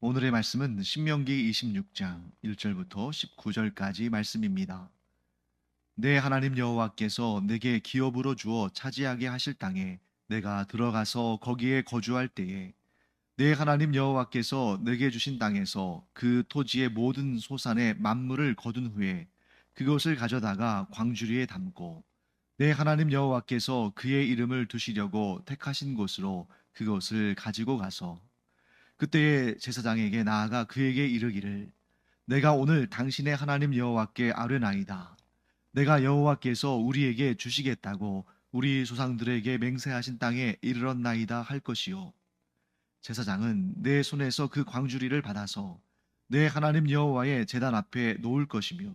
오늘의 말씀은 신명기 26장 1절부터 19절까지 말씀입니다. 내 하나님 여호와께서 내게 기업으로 주어 차지하게 하실 땅에 내가 들어가서 거기에 거주할 때에 내 하나님 여호와께서 내게 주신 땅에서 그 토지의 모든 소산의 만물을 거둔 후에 그것을 가져다가 광주리에 담고 내 하나님 여호와께서 그의 이름을 두시려고 택하신 곳으로 그것을 가지고 가서 그때에 제사장에게 나아가 그에게 이르기를 내가 오늘 당신의 하나님 여호와께 아뢰나이다. 내가 여호와께서 우리에게 주시겠다고 우리 조상들에게 맹세하신 땅에 이르렀나이다 할 것이요. 제사장은 내 손에서 그 광주리를 받아서 내 하나님 여호와의 제단 앞에 놓을 것이며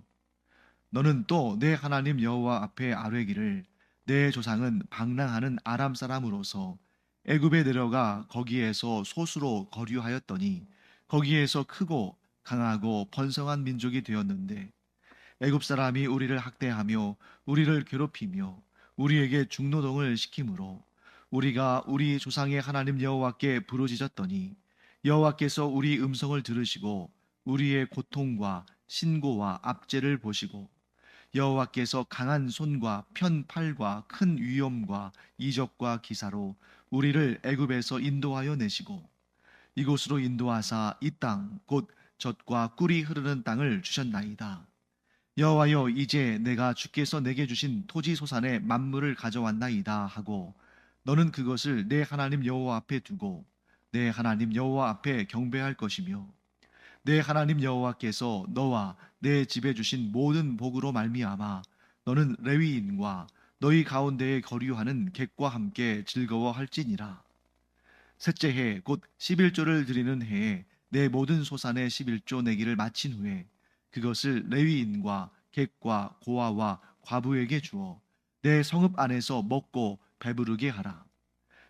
너는 또 내 하나님 여호와 앞에 아뢰기를 내 조상은 방랑하는 아람 사람으로서 애굽에 내려가 거기에서 소수로 거류하였더니 거기에서 크고 강하고 번성한 민족이 되었는데 애굽 사람이 우리를 학대하며 우리를 괴롭히며 우리에게 중노동을 시키므로 우리가 우리 조상의 하나님 여호와께 부르짖었더니 여호와께서 우리 음성을 들으시고 우리의 고통과 신고와 압제를 보시고 여호와께서 강한 손과 편 팔과 큰 위엄과 이적과 기사로 우리를 애굽에서 인도하여 내시고 이곳으로 인도하사 이 땅 곧 젖과 꿀이 흐르는 땅을 주셨나이다. 여호와여 이제 내가 주께서 내게 주신 토지 소산의 만물을 가져왔나이다 하고 너는 그것을 내 하나님 여호와 앞에 두고 내 하나님 여호와 앞에 경배할 것이며 내 하나님 여호와께서 너와 내 집에 주신 모든 복으로 말미암아 너는 레위인과 너희 가운데에 거류하는 객과 함께 즐거워할지니라. 셋째 해 곧 11조를 드리는 해에 내 모든 소산의 11조 내기를 마친 후에 그것을 레위인과 객과 고아와 과부에게 주어 내 성읍 안에서 먹고 배부르게 하라.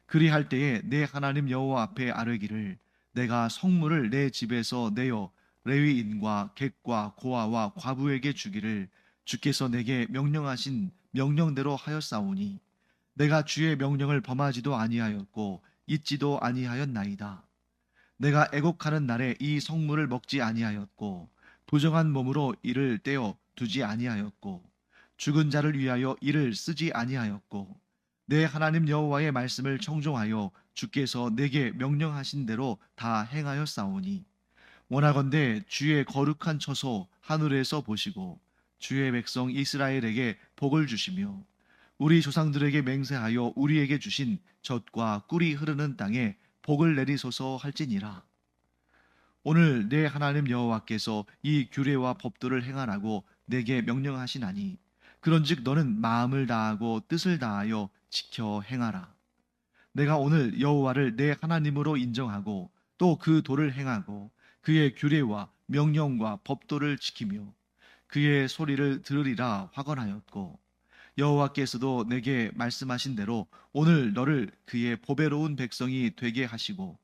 그리할 때에 내 하나님 여호와 앞에 아뢰기를 내가 성물을 내 집에서 내어 레위인과 객과 고아와 과부에게 주기를 주께서 내게 명령하신 명령대로 하였사오니 내가 주의 명령을 범하지도 아니하였고 잊지도 아니하였나이다. 내가 애곡하는 날에 이 성물을 먹지 아니하였고 부정한 몸으로 이를 떼어 두지 아니하였고 죽은 자를 위하여 이를 쓰지 아니하였고 내 하나님 여호와의 말씀을 청종하여 주께서 내게 명령하신 대로 다 행하였사오니 원하건대 주의 거룩한 처소 하늘에서 보시고 주의 백성 이스라엘에게 복을 주시며 우리 조상들에게 맹세하여 우리에게 주신 젖과 꿀이 흐르는 땅에 복을 내리소서 할지니라. 오늘 내 하나님 여호와께서 이 규례와 법도를 행하라고 내게 명령하시나니 그런즉 너는 마음을 다하고 뜻을 다하여 지켜 행하라. 내가 오늘 여호와를 내 하나님으로 인정하고 또 그 도를 행하고 그의 규례와 명령과 법도를 지키며 그의 소리를 들으리라 확언하였고 여호와께서도 내게 말씀하신 대로 오늘 너를 그의 보배로운 백성이 되게 하시고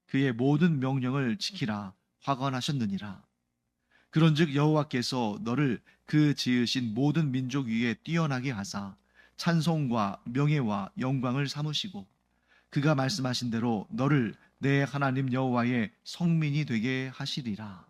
그의 모든 명령을 지키라 확언하셨느니라. 그런즉 여호와께서 너를 그 지으신 모든 민족 위에 뛰어나게 하사 찬송과 명예와 영광을 삼으시고 그가 말씀하신 대로 너를 내 하나님 여호와의 성민이 되게 하시리라.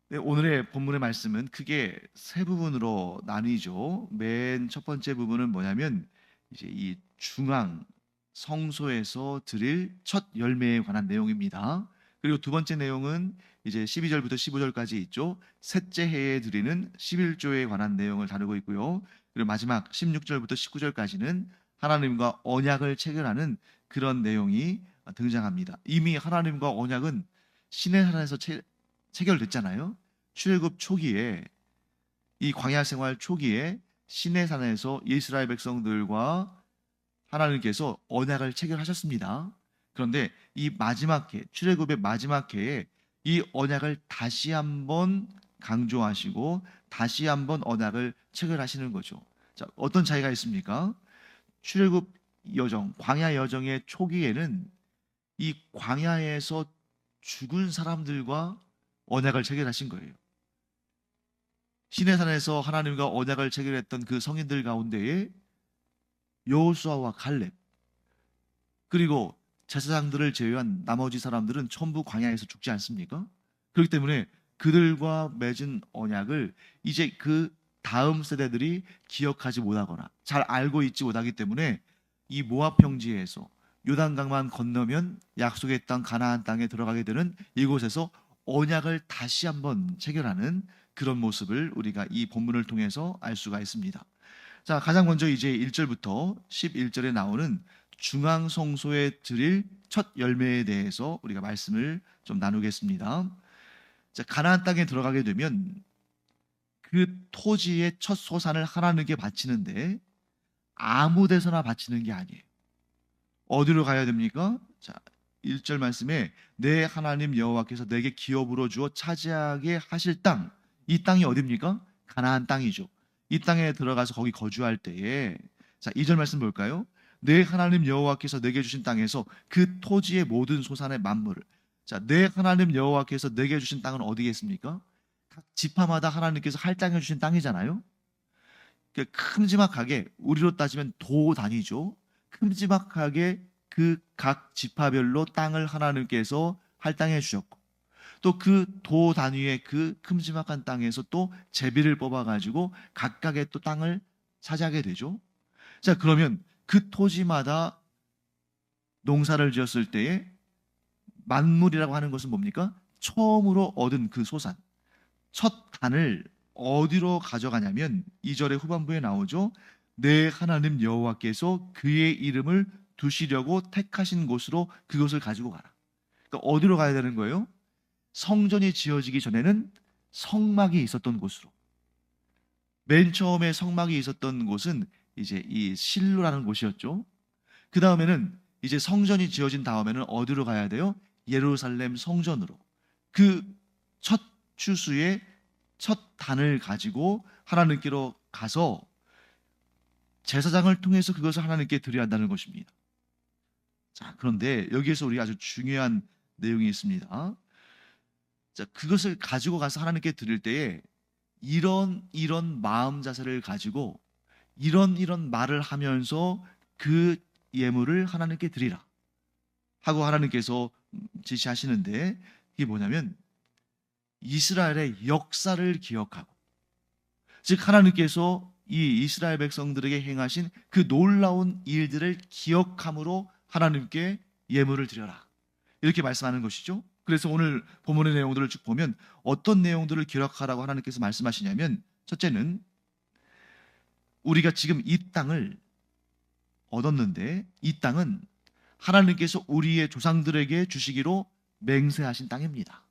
네, 오늘의 본문의 말씀은 크게 세 부분으로 나뉘죠. 맨 첫 번째 부분은 뭐냐면 이제 이 중앙 성소에서 드릴 첫 열매에 관한 내용입니다. 그리고 두 번째 내용은 이제 12절부터 15절까지 있죠. 셋째 해에 드리는 11조에 관한 내용을 다루고 있고요. 그리고 마지막 16절부터 19절까지는 하나님과 언약을 체결하는 그런 내용이 등장합니다. 이미 하나님과 언약은 시내 산에서 체결됐잖아요. 출애굽 초기에 이 광야 생활 초기에 시내산에서 이스라엘 백성들과 하나님께서 언약을 체결하셨습니다. 그런데 이 마지막 해, 출애굽의 마지막 해에 이 언약을 다시 한번 강조하시고 다시 한번 언약을 체결하시는 거죠. 자, 어떤 차이가 있습니까? 출애굽 여정, 광야 여정의 초기에는 이 광야에서 죽은 사람들과 언약을 체결하신 거예요. 시내산에서 하나님과 언약을 체결했던 그 성인들 가운데에 여호수아와 갈렙 그리고 제사장들을 제외한 나머지 사람들은 전부 광야에서 죽지 않습니까? 그렇기 때문에 그들과 맺은 언약을 이제 그 다음 세대들이 기억하지 못하거나 잘 알고 있지 못하기 때문에 이 모압 평지에서 요단강만 건너면 약속의 땅 가나안 땅에 들어가게 되는 이곳에서 언약을 다시 한번 체결하는 그런 모습을 우리가 이 본문을 통해서 알 수가 있습니다. 자, 가장 먼저 이제 1절부터 11절에 나오는 중앙 성소에 드릴 첫 열매에 대해서 우리가 말씀을 좀 나누겠습니다. 자, 가나안 땅에 들어가게 되면 그 토지의 첫 소산을 하나님께 바치는데 아무 데서나 바치는 게 아니에요. 어디로 가야 됩니까? 자, 1절 말씀에 내 하나님 여호와께서 내게 기업으로 주어 차지하게 하실 땅. 이 땅이 어디입니까? 가나안 땅이죠. 이 땅에 들어가서 거기 거주할 때에 자, 2절 말씀 볼까요? 내 하나님 여호와께서 내게 주신 땅에서 그 토지의 모든 소산의 만물을 자, 내 하나님 여호와께서 내게 주신 땅은 어디겠습니까? 각 지파마다 하나님께서 할당해 주신 땅이잖아요. 큼지막하게 우리로 따지면 도 단위죠. 큼지막하게 그 각 지파별로 땅을 하나님께서 할당해 주셨고 또 그 도 단위의 그 큼지막한 땅에서 또 제비를 뽑아 가지고 각각의 또 땅을 차지하게 되죠. 자, 그러면 그 토지마다 농사를 지었을 때에 만물이라고 하는 것은 뭡니까? 처음으로 얻은 그 소산, 첫 단을 어디로 가져가냐면 2절의 후반부에 나오죠. 내 하나님 여호와께서 그의 이름을 두시려고 택하신 곳으로 그것을 가지고 가라. 그러니까 어디로 가야 되는 거예요? 성전이 지어지기 전에는 성막이 있었던 곳으로. 맨 처음에 성막이 있었던 곳은 이제 이 실로라는 곳이었죠. 그 다음에는 이제 성전이 지어진 다음에는 어디로 가야 돼요? 예루살렘 성전으로. 그 첫 추수의 첫 단을 가지고 하나님께로 가서 제사장을 통해서 그것을 하나님께 드려야 한다는 것입니다. 자, 그런데 여기에서 우리가 아주 중요한 내용이 있습니다. 자, 그것을 가지고 가서 하나님께 드릴 때에 이런 마음 자세를 가지고 이런 말을 하면서 그 예물을 하나님께 드리라 하고 하나님께서 지시하시는데 이게 뭐냐면 이스라엘의 역사를 기억하고 즉 하나님께서 이 이스라엘 백성들에게 행하신 그 놀라운 일들을 기억함으로 하나님께 예물을 드려라 이렇게 말씀하는 것이죠. 그래서 오늘 본문의 내용들을 쭉 보면 어떤 내용들을 기록하라고 하나님께서 말씀하시냐면 첫째는 우리가 지금 이 땅을 얻었는데 이 땅은 하나님께서 우리의 조상들에게 주시기로 맹세하신 땅입니다.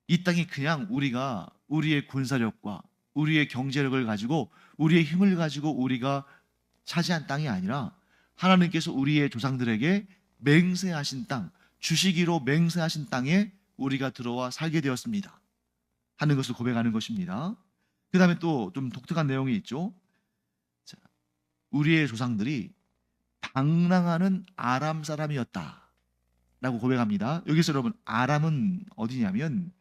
이 땅이 그냥 우리가 우리의 군사력과 우리의 경제력을 가지고 우리의 힘을 가지고 우리가 차지한 땅이 아니라 하나님께서 우리의 조상들에게 맹세하신 땅, 주시기로 맹세하신 땅에 우리가 들어와 살게 되었습니다 하는 것을 고백하는 것입니다. 그 다음에 또 좀 독특한 내용이 있죠. 자, 우리의 조상들이 방랑하는 아람 사람이었다 라고 고백합니다. 여기서 여러분 아람은 어디냐면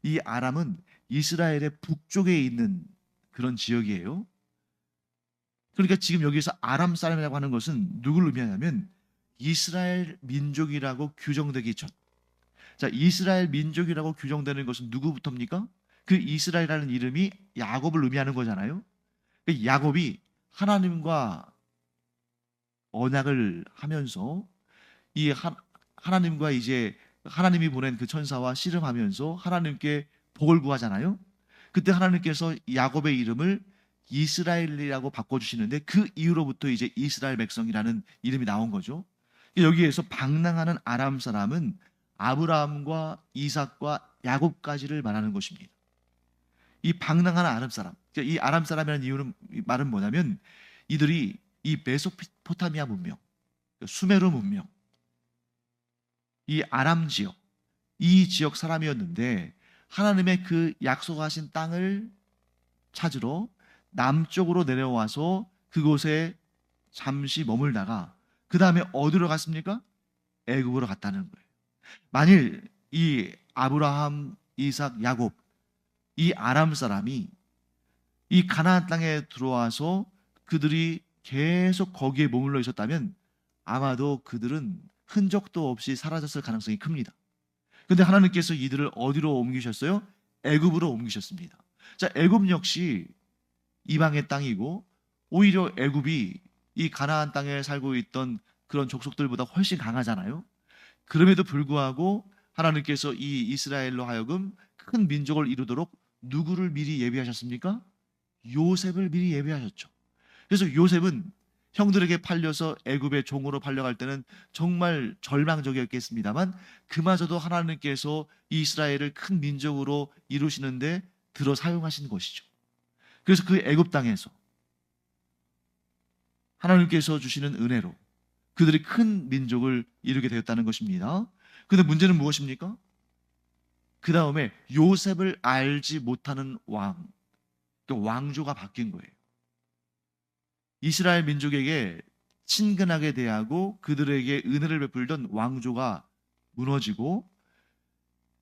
이 아람은 이스라엘의 북쪽에 있는 그런 지역이에요. 그러니까 지금 여기서 아람 사람이라고 하는 것은 누구를 의미하냐면 이스라엘 민족이라고 규정되기 전. 자, 이스라엘 민족이라고 규정되는 것은 누구부터입니까? 그 이스라엘이라는 이름이 야곱을 의미하는 거잖아요. 그 야곱이 하나님과 언약을 하면서 하나님과 이제 하나님이 보낸 그 천사와 씨름하면서 하나님께 복을 구하잖아요. 그때 하나님께서 야곱의 이름을 이스라엘이라고 바꿔주시는데 그 이후로부터 이제 이스라엘 백성이라는 이름이 나온 거죠. 여기에서 방랑하는 아람 사람은 아브라함과 이삭과 야곱까지를 말하는 것입니다. 이 방랑하는 아람 사람, 이 아람 사람이라는 이유는 말은 뭐냐면 이들이 이 메소포타미아 문명, 수메르 문명, 이 아람 지역, 이 지역 사람이었는데 하나님의 그 약속하신 땅을 찾으러 남쪽으로 내려와서 그곳에 잠시 머물다가 그 다음에 어디로 갔습니까? 애굽으로 갔다는 거예요. 만일 이 아브라함, 이삭, 야곱 이 아람 사람이 이 가나안 땅에 들어와서 그들이 계속 거기에 머물러 있었다면 아마도 그들은 흔적도 없이 사라졌을 가능성이 큽니다. 근데 하나님께서 이들을 어디로 옮기셨어요? 애굽으로 옮기셨습니다. 자, 애굽 역시 이방의 땅이고 오히려 애굽이 이 가나안 땅에 살고 있던 그런 족속들보다 훨씬 강하잖아요. 그럼에도 불구하고 하나님께서 이 이스라엘로 하여금 큰 민족을 이루도록 누구를 미리 예비하셨습니까? 요셉을 미리 예비하셨죠. 그래서 요셉은 형들에게 팔려서 애굽의 종으로 팔려갈 때는 정말 절망적이었겠습니다만 그마저도 하나님께서 이 이스라엘을 큰 민족으로 이루시는데 들어 사용하신 것이죠. 그래서 그 애굽 땅에서 하나님께서 주시는 은혜로 그들이 큰 민족을 이루게 되었다는 것입니다. 그런데 문제는 무엇입니까? 그 다음에 요셉을 알지 못하는 왕, 그러니까 왕조가 바뀐 거예요. 이스라엘 민족에게 친근하게 대하고 그들에게 은혜를 베풀던 왕조가 무너지고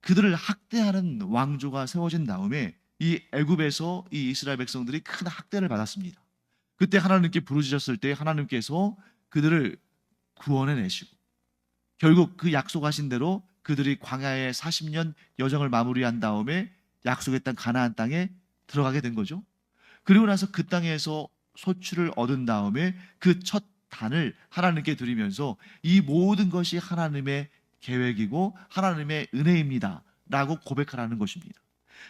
그들을 학대하는 왕조가 세워진 다음에 이 애굽에서 이 이스라엘 백성들이 큰 학대를 받았습니다. 그때 하나님께 부르짖었을 때 하나님께서 그들을 구원해 내시고 결국 그 약속하신 대로 그들이 광야의 40년 여정을 마무리한 다음에 약속의 땅 가나안 땅에 들어가게 된 거죠. 그리고 나서 그 땅에서 소출을 얻은 다음에 그 첫 단을 하나님께 드리면서 이 모든 것이 하나님의 계획이고 하나님의 은혜입니다 라고 고백하라는 것입니다.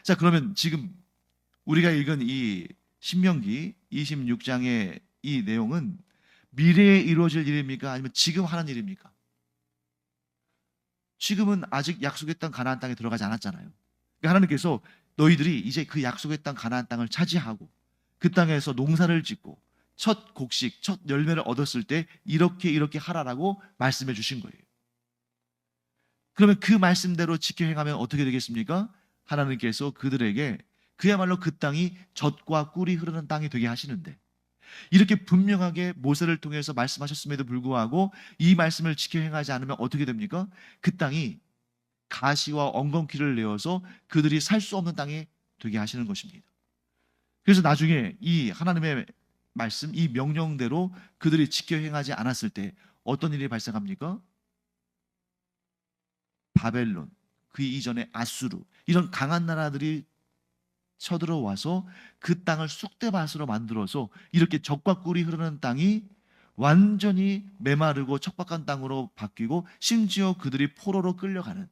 자, 그러면 지금 우리가 읽은 이 신명기 26장의 이 내용은 미래에 이루어질 일입니까? 아니면 지금 하는 일입니까? 지금은 아직 약속의 땅 가나안 땅에 들어가지 않았잖아요. 그러니까 하나님께서 너희들이 이제 그 약속의 땅 가나안 땅을 차지하고 그 땅에서 농사를 짓고 첫 곡식, 첫 열매를 얻었을 때 이렇게 하라라고 말씀해 주신 거예요. 그러면 그 말씀대로 지켜 행하면 어떻게 되겠습니까? 하나님께서 그들에게 그야말로 그 땅이 젖과 꿀이 흐르는 땅이 되게 하시는데 이렇게 분명하게 모세를 통해서 말씀하셨음에도 불구하고 이 말씀을 지켜 행하지 않으면 어떻게 됩니까? 그 땅이 가시와 엉겅퀴를 내어서 그들이 살 수 없는 땅이 되게 하시는 것입니다. 그래서 나중에 이 하나님의 말씀, 이 명령대로 그들이 지켜 행하지 않았을 때 어떤 일이 발생합니까? 바벨론, 그 이전에 아수르, 이런 강한 나라들이 쳐들어와서 그 땅을 쑥대밭으로 만들어서 이렇게 젖과 꿀이 흐르는 땅이 완전히 메마르고 척박한 땅으로 바뀌고 심지어 그들이 포로로 끌려가는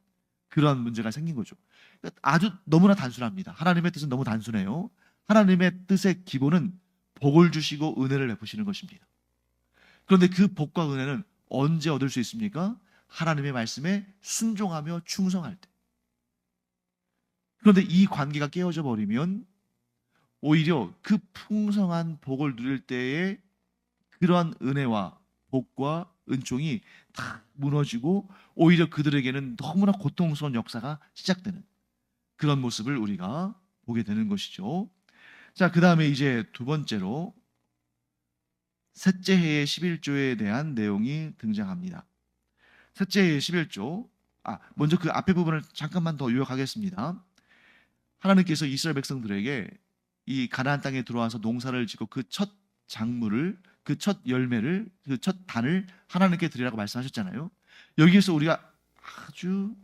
그런 문제가 생긴 거죠. 그러니까 아주 너무나 단순합니다. 하나님의 뜻은 너무 단순해요. 하나님의 뜻의 기본은 복을 주시고 은혜를 베푸시는 것입니다. 그런데 그 복과 은혜는 언제 얻을 수 있습니까? 하나님의 말씀에 순종하며 충성할 때. 그런데 이 관계가 깨어져 버리면 오히려 그 풍성한 복을 누릴 때에 그러한 은혜와 복과 은총이 다 무너지고 오히려 그들에게는 너무나 고통스러운 역사가 시작되는 그런 모습을 우리가 보게 되는 것이죠. 자, 그 다음에 이제 두 번째로 셋째 해의 11조에 대한 내용이 등장합니다. 셋째 해의 11조, 먼저 그 앞에 부분을 잠깐만 더 요약하겠습니다. 하나님께서 이스라엘 백성들에게 이 가나안 땅에 들어와서 농사를 짓고 그 첫 작물을, 그 첫 열매를, 그 첫 단을 하나님께 드리라고 말씀하셨잖아요. 여기에서 우리가 아주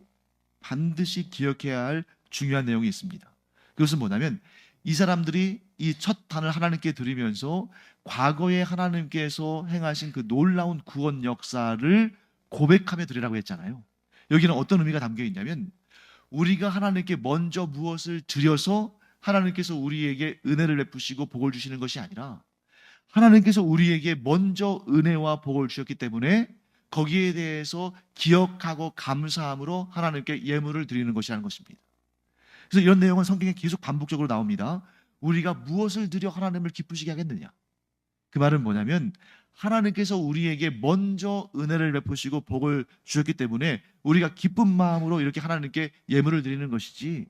반드시 기억해야 할 중요한 내용이 있습니다. 그것은 뭐냐면 이 사람들이 이 첫 단을 하나님께 드리면서 과거에 하나님께서 행하신 그 놀라운 구원 역사를 고백하며 드리라고 했잖아요. 여기는 어떤 의미가 담겨 있냐면 우리가 하나님께 먼저 무엇을 드려서 하나님께서 우리에게 은혜를 베푸시고 복을 주시는 것이 아니라 하나님께서 우리에게 먼저 은혜와 복을 주셨기 때문에 거기에 대해서 기억하고 감사함으로 하나님께 예물을 드리는 것이라는 것입니다. 그래서 이런 내용은 성경에 계속 반복적으로 나옵니다. 우리가 무엇을 드려 하나님을 기쁘시게 하겠느냐? 그 말은 뭐냐면 하나님께서 우리에게 먼저 은혜를 베푸시고 복을 주셨기 때문에 우리가 기쁜 마음으로 이렇게 하나님께 예물을 드리는 것이지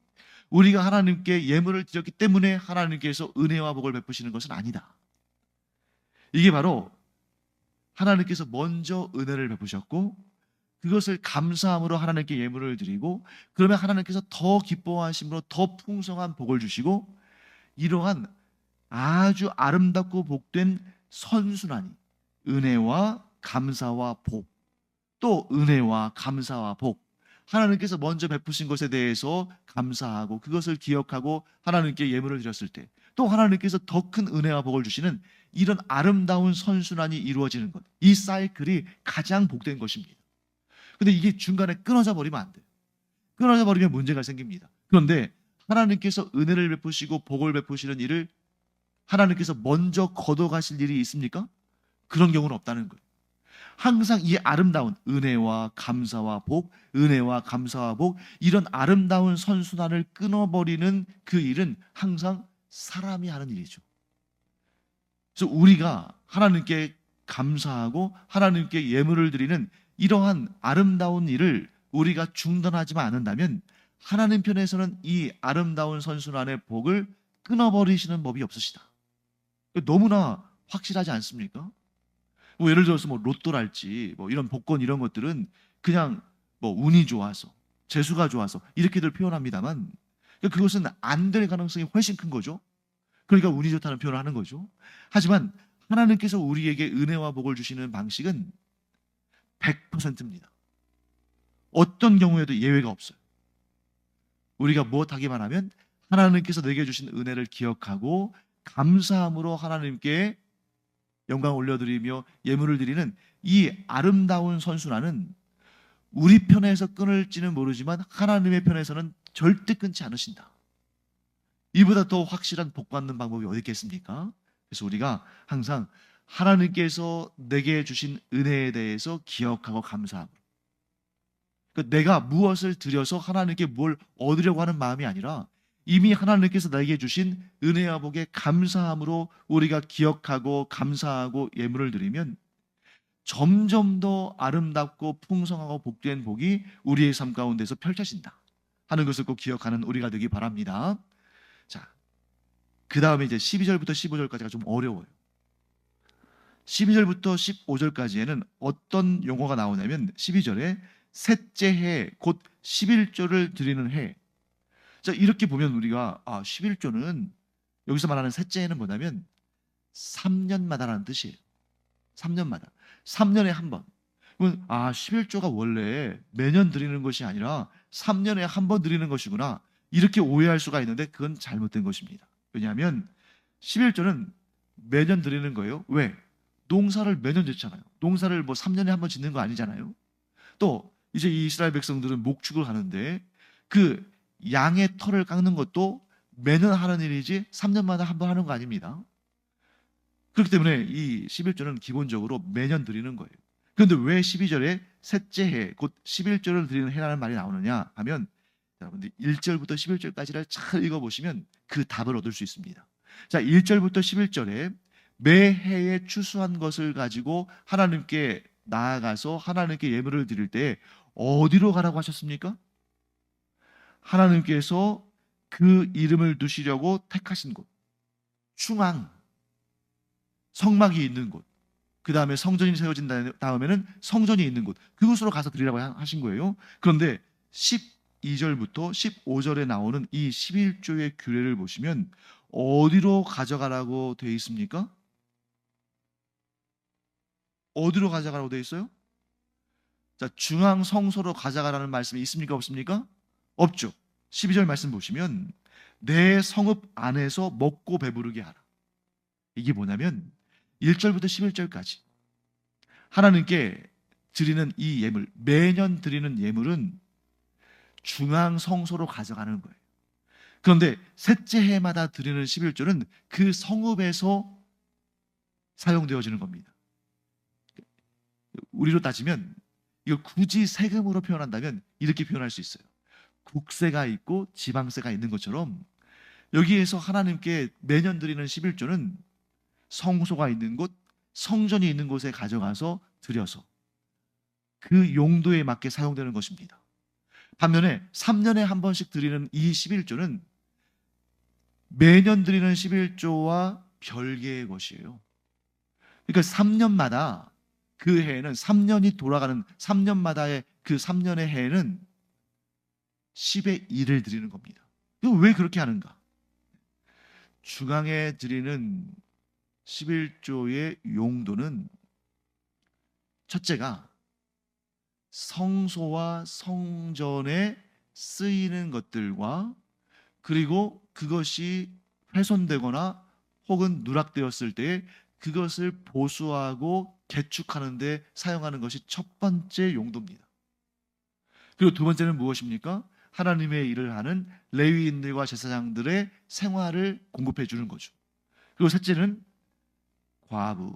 우리가 하나님께 예물을 드렸기 때문에 하나님께서 은혜와 복을 베푸시는 것은 아니다. 이게 바로 하나님께서 먼저 은혜를 베푸셨고 그것을 감사함으로 하나님께 예물을 드리고 그러면 하나님께서 더 기뻐하심으로 더 풍성한 복을 주시고 이러한 아주 아름답고 복된 선순환이 은혜와 감사와 복 또 은혜와 감사와 복, 하나님께서 먼저 베푸신 것에 대해서 감사하고 그것을 기억하고 하나님께 예물을 드렸을 때 또 하나님께서 더 큰 은혜와 복을 주시는 이런 아름다운 선순환이 이루어지는 것, 이 사이클이 가장 복된 것입니다. 근데 이게 중간에 끊어져 버리면 안 돼요. 끊어져 버리면 문제가 생깁니다. 그런데 하나님께서 은혜를 베푸시고 복을 베푸시는 일을 하나님께서 먼저 거둬가실 일이 있습니까? 그런 경우는 없다는 거예요. 항상 이 아름다운 은혜와 감사와 복, 은혜와 감사와 복, 이런 아름다운 선순환을 끊어버리는 그 일은 항상 사람이 하는 일이죠. 그래서 우리가 하나님께 감사하고 하나님께 예물을 드리는 이러한 아름다운 일을 우리가 중단하지만 않는다면 하나님 편에서는 이 아름다운 선순환의 복을 끊어버리시는 법이 없으시다. 너무나 확실하지 않습니까? 뭐 예를 들어서 뭐 로또랄지 뭐 이런 복권 이런 것들은 그냥 뭐 운이 좋아서 재수가 좋아서 이렇게들 표현합니다만 그것은 안 될 가능성이 훨씬 큰 거죠. 그러니까 운이 좋다는 표현을 하는 거죠. 하지만 하나님께서 우리에게 은혜와 복을 주시는 방식은 100%입니다. 어떤 경우에도 예외가 없어요. 우리가 무엇하기만 하면 하나님께서 내게 주신 은혜를 기억하고 감사함으로 하나님께 영광 올려드리며 예물을 드리는 이 아름다운 선순환은 우리 편에서 끊을지는 모르지만 하나님의 편에서는 절대 끊지 않으신다. 이보다 더 확실한 복 받는 방법이 어디 있겠습니까? 그래서 우리가 항상 하나님께서 내게 주신 은혜에 대해서 기억하고 감사하고, 그러니까 내가 무엇을 드려서 하나님께 뭘 얻으려고 하는 마음이 아니라 이미 하나님께서 나에게 주신 은혜와 복에 감사함으로 우리가 기억하고 감사하고 예물을 드리면 점점 더 아름답고 풍성하고 복된 복이 우리의 삶 가운데서 펼쳐진다 하는 것을 꼭 기억하는 우리가 되기 바랍니다. 자, 그 다음에 이제 12절부터 15절까지가 좀 어려워요. 12절부터 15절까지에는 어떤 용어가 나오냐면 12절에 셋째 해, 곧 11조를 드리는 해. 자, 이렇게 보면 우리가 11조는 여기서 말하는 셋째 해는 뭐냐면 3년마다라는 뜻이에요. 3년마다. 3년에 한 번. 그러면 11조가 원래 매년 드리는 것이 아니라 3년에 한 번 드리는 것이구나. 이렇게 오해할 수가 있는데 그건 잘못된 것입니다. 왜냐하면 11조는 매년 드리는 거예요. 왜? 농사를 매년 짓잖아요. 농사를 뭐 3년에 한 번 짓는 거 아니잖아요. 또 이제 이 이스라엘 백성들은 목축을 하는데 그 양의 털을 깎는 것도 매년 하는 일이지 3년마다 한 번 하는 거 아닙니다. 그렇기 때문에 이 11조는 기본적으로 매년 드리는 거예요. 그런데 왜 12절에 셋째 해, 곧 11조를 드리는 해라는 말이 나오느냐 하면 여러분들 1절부터 11절까지를 잘 읽어보시면 그 답을 얻을 수 있습니다. 자, 1절부터 11절에 매해에 추수한 것을 가지고 하나님께 나아가서 하나님께 예물을 드릴 때 어디로 가라고 하셨습니까? 하나님께서 그 이름을 두시려고 택하신 곳, 충황, 성막이 있는 곳, 그 다음에 성전이 세워진 다음에는 성전이 있는 곳, 그곳으로 가서 드리라고 하신 거예요. 그런데 12절부터 15절에 나오는 이 11조의 규례를 보시면 어디로 가져가라고 되어 있습니까? 어디로 가져가라고 되어 있어요? 자, 중앙 성소로 가져가라는 말씀이 있습니까? 없습니까? 없죠. 12절 말씀 보시면 내 성읍 안에서 먹고 배부르게 하라. 이게 뭐냐면 1절부터 11절까지 하나님께 드리는 이 예물, 매년 드리는 예물은 중앙 성소로 가져가는 거예요. 그런데 셋째 해마다 드리는 11조는 그 성읍에서 사용되어지는 겁니다. 우리로 따지면 이걸 굳이 세금으로 표현한다면 이렇게 표현할 수 있어요. 국세가 있고 지방세가 있는 것처럼 여기에서 하나님께 매년 드리는 11조는 성소가 있는 곳, 성전이 있는 곳에 가져가서 드려서 그 용도에 맞게 사용되는 것입니다. 반면에 3년에 한 번씩 드리는 이 11조는 매년 드리는 11조와 별개의 것이에요. 그러니까 3년마다 그 해에는 3년이 돌아가는 3년마다의 그 3년의 해에는 10의 1을 드리는 겁니다. 왜 그렇게 하는가? 중앙에 드리는 11조의 용도는 첫째가 성소와 성전에 쓰이는 것들과 그리고 그것이 훼손되거나 혹은 누락되었을 때 그것을 보수하고 개축하는 데 사용하는 것이 첫 번째 용도입니다. 그리고 두 번째는 무엇입니까? 하나님의 일을 하는 레위인들과 제사장들의 생활을 공급해 주는 거죠. 그리고 셋째는 과부,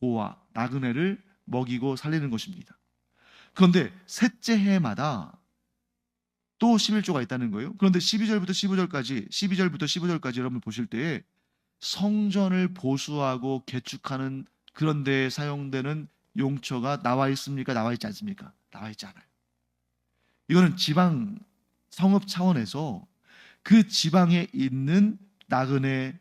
고아, 나그네를 먹이고 살리는 것입니다. 그런데 셋째 해마다 또 11조가 있다는 거예요. 그런데 12절부터 15절까지 여러분 보실 때에 성전을 보수하고 개축하는 그런 데에 사용되는 용처가 나와 있습니까? 나와 있지 않습니까? 나와 있지 않아요. 이거는 지방 성읍 차원에서 그 지방에 있는 나그네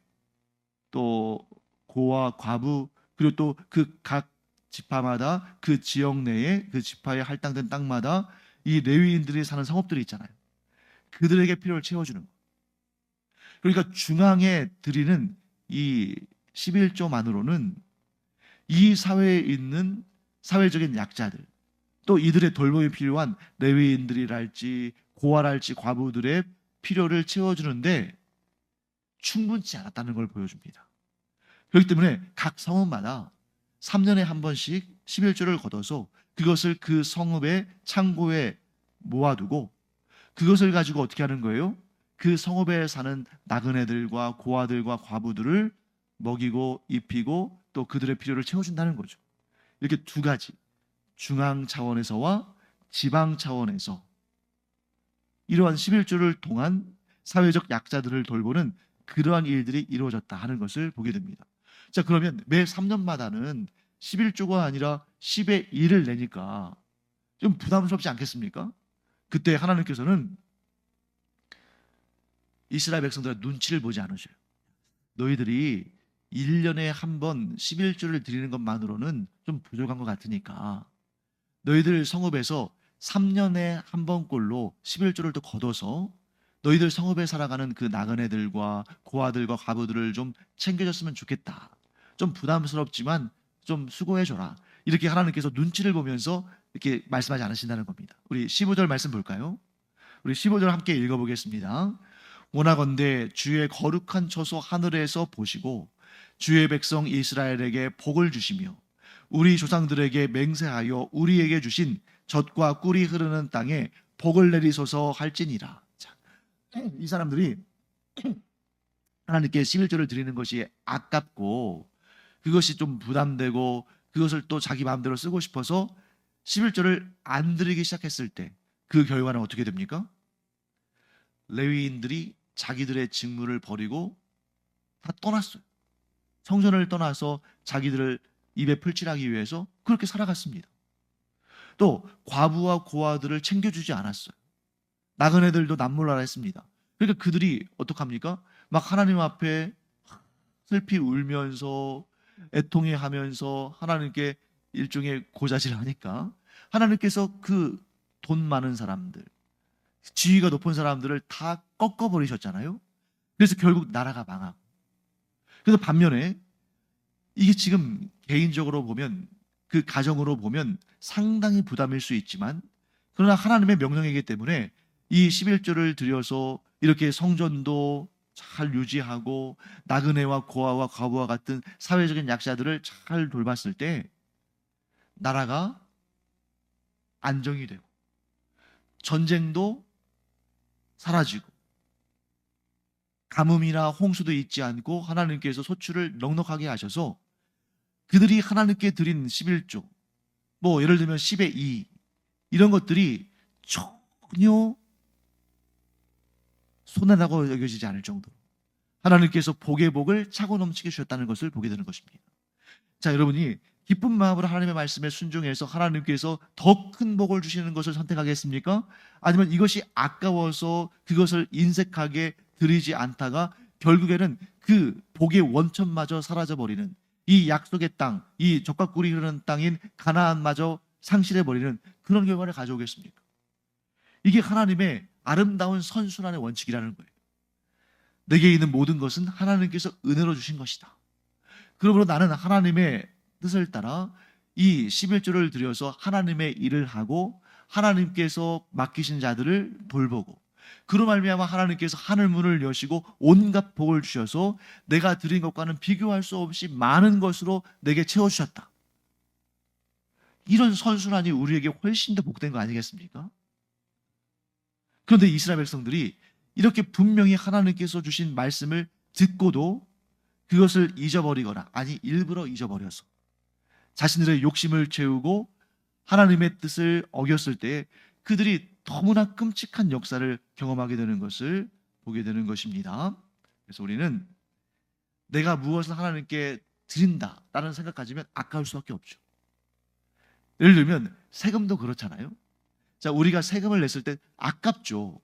또 고아 과부 그리고 또 그 각 지파마다 그 지역 내에 그 지파에 할당된 땅마다 이 레위인들이 사는 성읍들이 있잖아요. 그들에게 필요를 채워주는 거예요. 그러니까 중앙에 드리는 이 11조만으로는 이 사회에 있는 사회적인 약자들 또 이들의 돌봄이 필요한 레위인들이랄지 고아랄지 과부들의 필요를 채워주는데 충분치 않았다는 걸 보여줍니다. 그렇기 때문에 각 성읍마다 3년에 한 번씩 11조를 걷어서 그것을 그 성읍의 창고에 모아두고 그것을 가지고 어떻게 하는 거예요? 그 성읍에 사는 나그네들과 고아들과 과부들을 먹이고 입히고 또 그들의 필요를 채워준다는 거죠. 이렇게 두 가지 중앙 차원에서와 지방 차원에서 이러한 11조를 통한 사회적 약자들을 돌보는 그러한 일들이 이루어졌다 하는 것을 보게 됩니다. 자, 그러면 매 3년마다는 11조가 아니라 10의 1을 내니까 좀 부담스럽지 않겠습니까? 그때 하나님께서는 이스라엘 백성들의 눈치를 보지 않으셔요. 너희들이 1년에 한 번 11조를 드리는 것만으로는 좀 부족한 것 같으니까 너희들 성읍에서 3년에 한 번꼴로 11조를 또 걷어서 너희들 성읍에 살아가는 그 나그네들과 고아들과 과부들을 좀 챙겨줬으면 좋겠다. 좀 부담스럽지만 좀 수고해줘라. 이렇게 하나님께서 눈치를 보면서 이렇게 말씀하지 않으신다는 겁니다. 우리 15절 말씀 볼까요? 우리 15절 함께 읽어보겠습니다. 원하건대 주의 거룩한 처소 하늘에서 보시고 주의 백성 이스라엘에게 복을 주시며 우리 조상들에게 맹세하여 우리에게 주신 젖과 꿀이 흐르는 땅에 복을 내리소서 할지니라. 자, 이 사람들이 하나님께 11조를 드리는 것이 아깝고 그것이 좀 부담되고 그것을 또 자기 마음대로 쓰고 싶어서 11조를 안 드리기 시작했을 때 그 결과는 어떻게 됩니까? 레위인들이 자기들의 직무를 버리고 다 떠났어요. 성전을 떠나서 자기들을 입에 풀칠하기 위해서 그렇게 살아갔습니다. 또 과부와 고아들을 챙겨주지 않았어요. 나그네들도 남몰라라 했습니다. 그러니까 그들이 어떡합니까? 막 하나님 앞에 슬피 울면서 애통해하면서 하나님께 일종의 고자질하니까 하나님께서 그 돈 많은 사람들, 지위가 높은 사람들을 다 꺾어버리셨잖아요. 그래서 결국 나라가 망하고. 그래서 반면에 이게 지금 개인적으로 보면 그 가정으로 보면 상당히 부담일 수 있지만 그러나 하나님의 명령이기 때문에 이 11조를 들여서 이렇게 성전도 잘 유지하고 나그네와 고아와 과부와 같은 사회적인 약자들을 잘 돌봤을 때 나라가 안정이 되고 전쟁도 사라지고 가뭄이나 홍수도 있지 않고 하나님께서 소출을 넉넉하게 하셔서 그들이 하나님께 드린 11조 뭐 예를 들면 10의 2 이런 것들이 전혀 손해라고 여겨지지 않을 정도로 하나님께서 복의 복을 차고 넘치게 주셨다는 것을 보게 되는 것입니다. 자, 여러분이 기쁜 마음으로 하나님의 말씀에 순종해서 하나님께서 더 큰 복을 주시는 것을 선택하겠습니까? 아니면 이것이 아까워서 그것을 인색하게 드리지 않다가 결국에는 그 복의 원천마저 사라져버리는 이 약속의 땅, 이 젖과 꿀이 흐르는 땅인 가나안마저 상실해버리는 그런 결과를 가져오겠습니까? 이게 하나님의 아름다운 선순환의 원칙이라는 거예요. 내게 있는 모든 것은 하나님께서 은혜로 주신 것이다. 그러므로 나는 하나님의 뜻을 따라 이 11조를 들여서 하나님의 일을 하고 하나님께서 맡기신 자들을 돌보고, 그로 말미암아 하나님께서 하늘 문을 여시고 온갖 복을 주셔서 내가 드린 것과는 비교할 수 없이 많은 것으로 내게 채워주셨다. 이런 선순환이 우리에게 훨씬 더 복된 거 아니겠습니까? 그런데 이스라엘 백성들이 이렇게 분명히 하나님께서 주신 말씀을 듣고도 그것을 잊어버리거나, 아니 일부러 잊어버려서 자신들의 욕심을 채우고 하나님의 뜻을 어겼을 때 그들이 너무나 끔찍한 역사를 경험하게 되는 것을 보게 되는 것입니다. 그래서 우리는 내가 무엇을 하나님께 드린다라는 생각 가지면 아까울 수밖에 없죠. 예를 들면 세금도 그렇잖아요. 자, 우리가 세금을 냈을 때 아깝죠.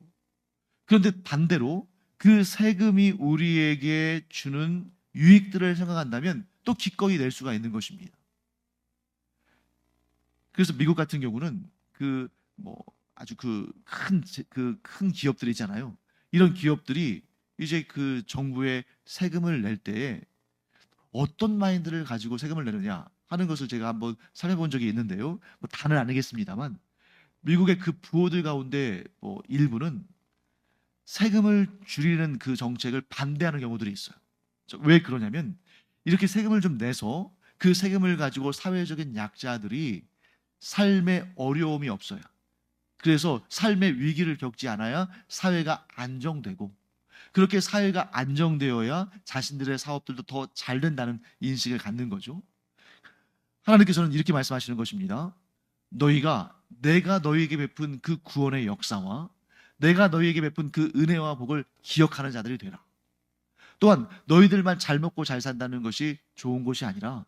그런데 반대로 그 세금이 우리에게 주는 유익들을 생각한다면 또 기꺼이 낼 수가 있는 것입니다. 그래서 미국 같은 경우는 아주 큰 기업들이 있잖아요. 이런 기업들이 이제 그 정부에 세금을 낼 때에 어떤 마인드를 가지고 세금을 내느냐 하는 것을 제가 한번 살펴본 적이 있는데요. 다는 아니겠습니다만 미국의 그 부호들 가운데 일부는 세금을 줄이는 그 정책을 반대하는 경우들이 있어요. 왜 그러냐면 이렇게 세금을 좀 내서 그 세금을 가지고 사회적인 약자들이 삶의 어려움이 없어요. 그래서 삶의 위기를 겪지 않아야 사회가 안정되고, 그렇게 사회가 안정되어야 자신들의 사업들도 더 잘 된다는 인식을 갖는 거죠. 하나님께서는 이렇게 말씀하시는 것입니다. 내가 너희에게 베푼 그 구원의 역사와 내가 너희에게 베푼 그 은혜와 복을 기억하는 자들이 되라. 또한 너희들만 잘 먹고 잘 산다는 것이 좋은 것이 아니라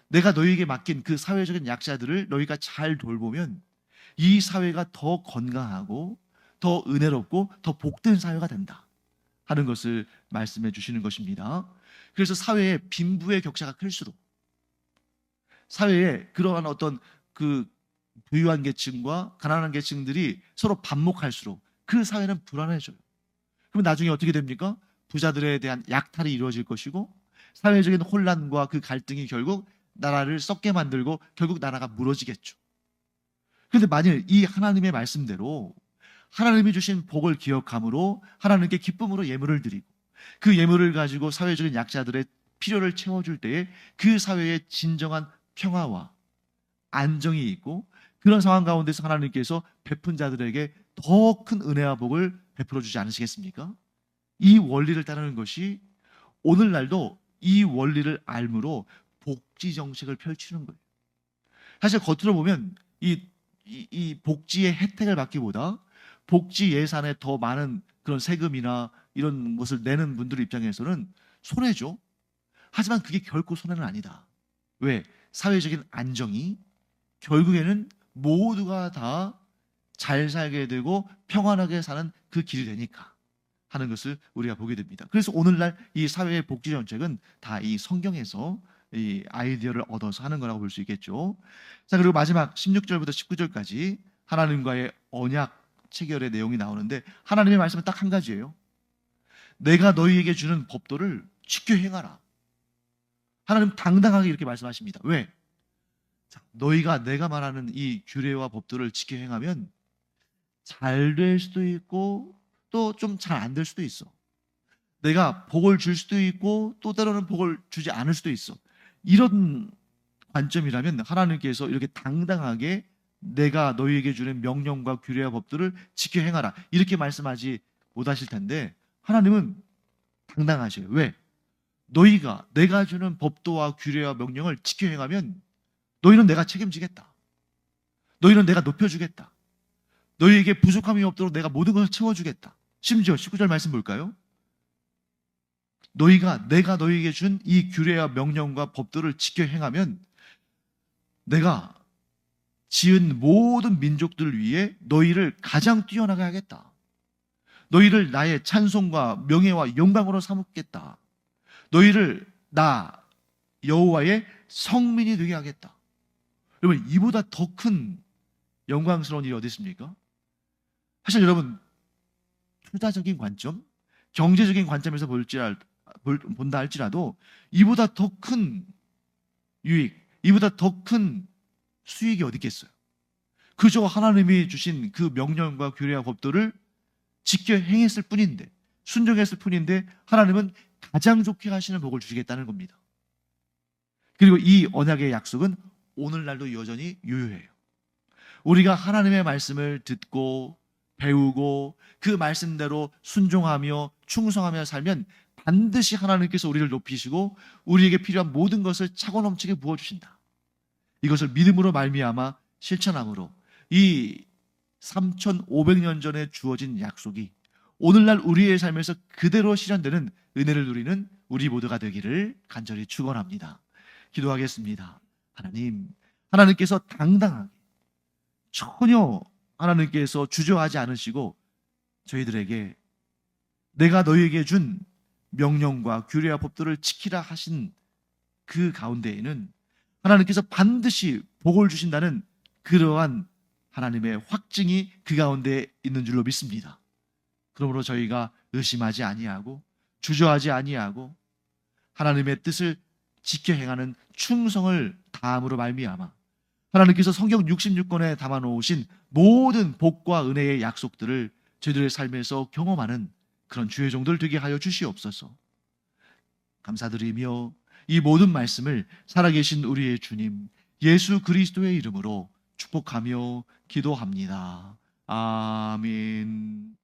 내가 너희에게 맡긴 그 사회적인 약자들을 너희가 잘 돌보면 이 사회가 더 건강하고 더 은혜롭고 더 복된 사회가 된다 하는 것을 말씀해 주시는 것입니다. 그래서 사회에 빈부의 격차가 클수록, 사회에 그러한 어떤 그 부유한 계층과 가난한 계층들이 서로 반목할수록 그 사회는 불안해져요. 그럼 나중에 어떻게 됩니까? 부자들에 대한 약탈이 이루어질 것이고, 사회적인 혼란과 그 갈등이 결국 나라를 썩게 만들고 결국 나라가 무너지겠죠. 그런데 만일 이 하나님의 말씀대로 하나님이 주신 복을 기억함으로 하나님께 기쁨으로 예물을 드리고 그 예물을 가지고 사회적인 약자들의 필요를 채워줄 때에 그 사회에 진정한 평화와 안정이 있고, 그런 상황 가운데서 하나님께서 베푼 자들에게 더 큰 은혜와 복을 베풀어 주지 않으시겠습니까? 이 원리를 따르는 것이 오늘날도 이 원리를 알므로 복지 정책을 펼치는 거예요. 사실 겉으로 보면 이 복지의 혜택을 받기보다 복지 예산에 더 많은 그런 세금이나 이런 것을 내는 분들 입장에서는 손해죠. 하지만 그게 결코 손해는 아니다. 왜? 사회적인 안정이 결국에는 모두가 다 잘 살게 되고 평안하게 사는 그 길이 되니까 하는 것을 우리가 보게 됩니다. 그래서 오늘날 이 사회의 복지 정책은 다 이 성경에서 이 아이디어를 얻어서 하는 거라고 볼 수 있겠죠. 자, 그리고 마지막 16절부터 19절까지 하나님과의 언약 체결의 내용이 나오는데, 하나님의 말씀은 딱 한 가지예요. 내가 너희에게 주는 법도를 지켜 행하라. 하나님 당당하게 이렇게 말씀하십니다. 왜? 자, 너희가 내가 말하는 이 규례와 법도를 지켜 행하면 잘 될 수도 있고 또 좀 잘 안 될 수도 있어. 내가 복을 줄 수도 있고 또 때로는 복을 주지 않을 수도 있어. 이런 관점이라면 하나님께서 이렇게 당당하게 내가 너희에게 주는 명령과 규례와 법들을 지켜 행하라 이렇게 말씀하지 못하실 텐데, 하나님은 당당하셔요. 왜? 너희가 내가 주는 법도와 규례와 명령을 지켜 행하면 너희는 내가 책임지겠다. 너희는 내가 높여주겠다. 너희에게 부족함이 없도록 내가 모든 것을 채워주겠다. 심지어 19절 말씀 볼까요? 내가 너희에게 준 이 규례와 명령과 법도를 지켜 행하면 내가 지은 모든 민족들을 위해 너희를 가장 뛰어나게 하겠다. 너희를 나의 찬송과 명예와 영광으로 삼겠다. 너희를 나 여호와의 성민이 되게 하겠다. 여러분, 이보다 더 큰 영광스러운 일이 어디 있습니까? 사실 여러분, 투자적인 관점, 경제적인 관점에서 본다 할지라도 이보다 더 큰 유익, 이보다 더 큰 수익이 어디 있겠어요? 그저 하나님이 주신 그 명령과 규례와 법도를 지켜 행했을 뿐인데, 순종했을 뿐인데 하나님은 가장 좋게 하시는 복을 주시겠다는 겁니다. 그리고 이 언약의 약속은 오늘날도 여전히 유효해요. 우리가 하나님의 말씀을 듣고 배우고 그 말씀대로 순종하며 충성하며 살면 반드시 하나님께서 우리를 높이시고 우리에게 필요한 모든 것을 차고 넘치게 부어주신다. 이것을 믿음으로 말미암아 실천함으로 이 3,500년 전에 주어진 약속이 오늘날 우리의 삶에서 그대로 실현되는 은혜를 누리는 우리 모두가 되기를 간절히 축원합니다. 기도하겠습니다. 하나님께서 당당하게 전혀 하나님께서 주저하지 않으시고 저희들에게 내가 너희에게 준 명령과 규례와 법도를 지키라 하신 그 가운데에는 하나님께서 반드시 복을 주신다는 그러한 하나님의 확증이 그 가운데 있는 줄로 믿습니다. 그러므로 저희가 의심하지 아니하고 주저하지 아니하고 하나님의 뜻을 지켜 행하는 충성을 다함으로 말미암아 하나님께서 성경 66권에 담아놓으신 모든 복과 은혜의 약속들을 저희들의 삶에서 경험하는 그런 주의 종들 되게 하여 주시옵소서. 감사드리며 이 모든 말씀을 살아계신 우리의 주님 예수 그리스도의 이름으로 축복하며 기도합니다. 아멘.